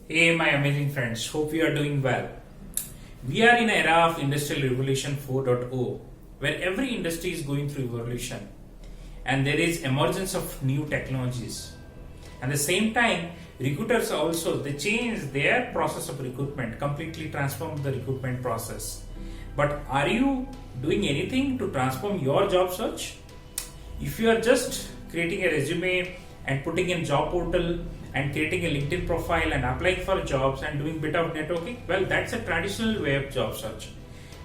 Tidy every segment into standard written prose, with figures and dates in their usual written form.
Hey, my amazing friends, hope you are doing well. We are in an era of Industrial Revolution 4.0 where every industry is going through evolution and there is emergence of new technologies. At the same time, recruiters also they change their process of recruitment, completely transform the recruitment process. But are you doing anything to transform your job search? If you are just creating a resume and putting in job portal and creating a LinkedIn profile and applying for jobs and doing bit of networking, well, that's a traditional way of job search.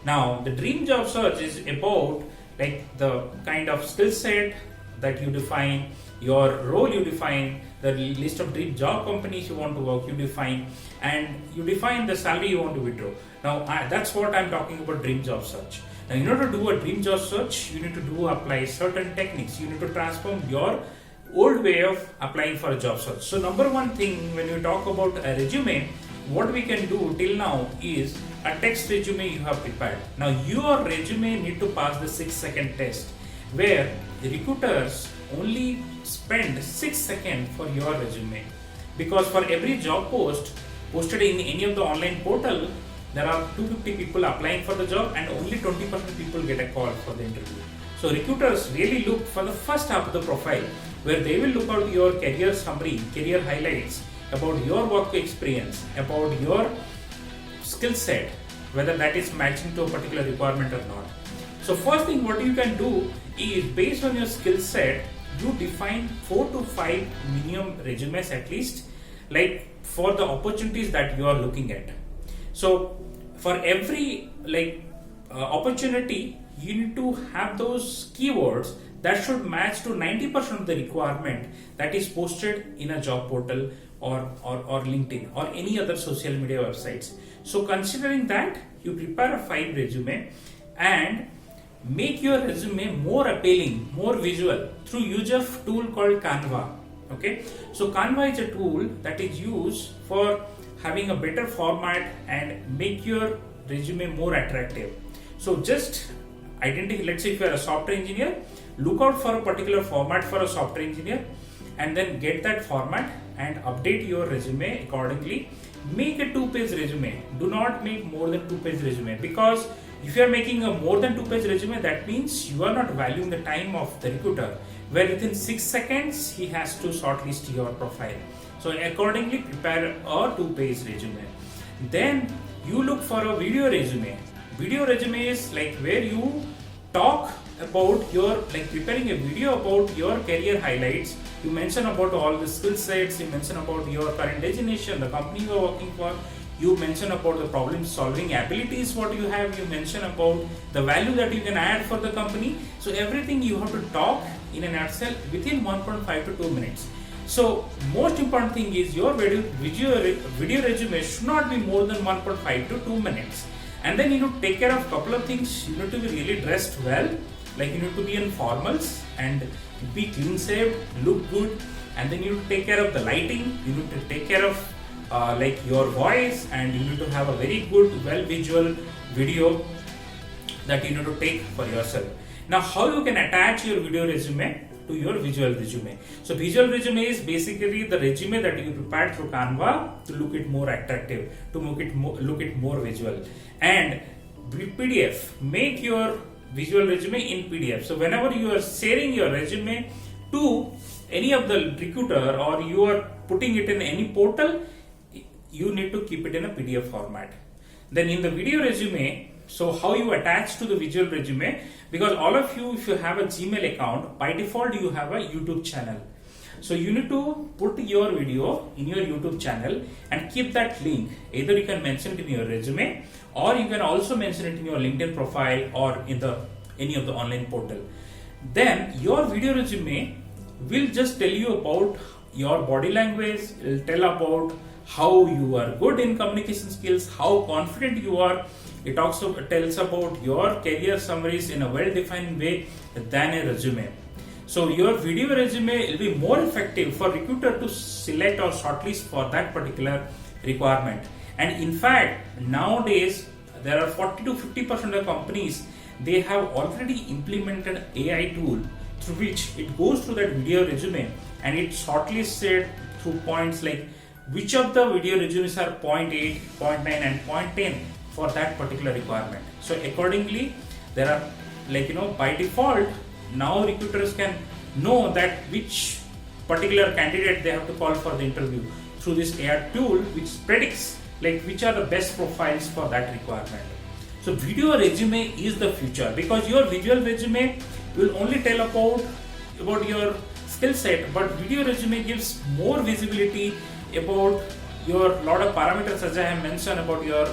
Now, the dream job search is about like the kind of skill set that you define, your role you define, the list of dream job companies you want to work, you define, and you define the salary you want to withdraw. Now, that's what I'm talking about dream job search. Now, in order to do a dream job search, you need to apply certain techniques. You need to transform your old way of applying for a job search. So number one thing when you talk about a resume, what we can do till now is a text resume you have prepared. Now your resume need to pass the 6-second test where the recruiters only spend 6 seconds for your resume, because for every job post posted in any of the online portal, there are 250 people applying for the job and only 20% people get a call for the interview. So recruiters really look for the first half of the profile where they will look at your career summary, career highlights, about your work experience, about your skill set, whether that is matching to a particular requirement or not. So first thing what you can do is based on your skill set, you define 4 to 5 minimum resumes at least, like for the opportunities that you are looking at. So for every opportunity, you need to have those keywords that should match to 90% of the requirement that is posted in a job portal or LinkedIn or any other social media websites. So considering that, you prepare a 5 resume and make your resume more appealing, more visual through use of tool called Canva. Okay, so Canva is a tool that is used for having a better format and make your resume more attractive. So just identify, let's say if you are a software engineer, look out for a particular format for a software engineer and then get that format and update your resume accordingly. Make a 2-page resume. Do not make more than 2-page resume, because if you are making a more than 2-page resume, that means you are not valuing the time of the recruiter, where within 6 seconds he has to shortlist your profile. So accordingly prepare a 2-page resume. Then you look for a video resume. Video resume is like where you talk about your, like preparing a video about your career highlights. You mention about all the skill sets, you mention about your current designation, the company you are working for, you mention about the problem solving abilities what you have, you mention about the value that you can add for the company. So everything you have to talk in a nutshell within 1.5 to 2 minutes. So most important thing is your video resume should not be more than 1.5 to 2 minutes. And then you need to take care of a couple of things. You need to be really dressed well, like you need to be in formals and be clean shaved, look good, and then you need to take care of the lighting, you need to take care of like your voice, and you need to have a very good well visual video that you need to take for yourself. Now how you can attach your video resume to your visual resume? So visual resume is basically the resume that you prepared through Canva to look it more attractive, to look it more visual. And PDF, make your visual resume in PDF. So whenever you are sharing your resume to any of the recruiter or you are putting it in any portal, you need to keep it in a PDF format. Then in the video resume, so how you attach to the visual resume, because all of you, if you have a Gmail account, by default you have a YouTube channel. So you need to put your video in your YouTube channel and keep that link. Either you can mention it in your resume or you can also mention it in your LinkedIn profile or in any of the online portal. Then your video resume will just tell you about your body language, it will tell about how you are good in communication skills, how confident you are. It also tells about your career summaries in a well-defined way than a resume. So your video resume will be more effective for recruiter to select or shortlist for that particular requirement. And in fact, nowadays there are 40 to 50% of companies, they have already implemented AI tool through which it goes through that video resume and it shortlisted through points like which of the video resumes are 0.8, 0.9 and 0.10 for that particular requirement. So accordingly, there are by default, now recruiters can know that which particular candidate they have to call for the interview through this AI tool, which predicts which are the best profiles for that requirement. So video resume is the future, because your visual resume will only tell about your skill set, but video resume gives more visibility about your lot of parameters, as I have mentioned, about your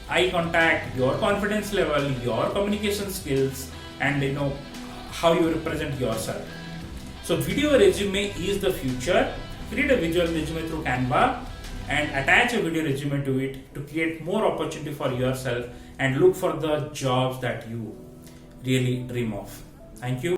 eye contact, your confidence level, your communication skills, and how you represent yourself. So video resume is the future. Create a visual resume through Canva and attach a video resume to it to create more opportunity for yourself and look for the jobs that you really dream of. Thank you.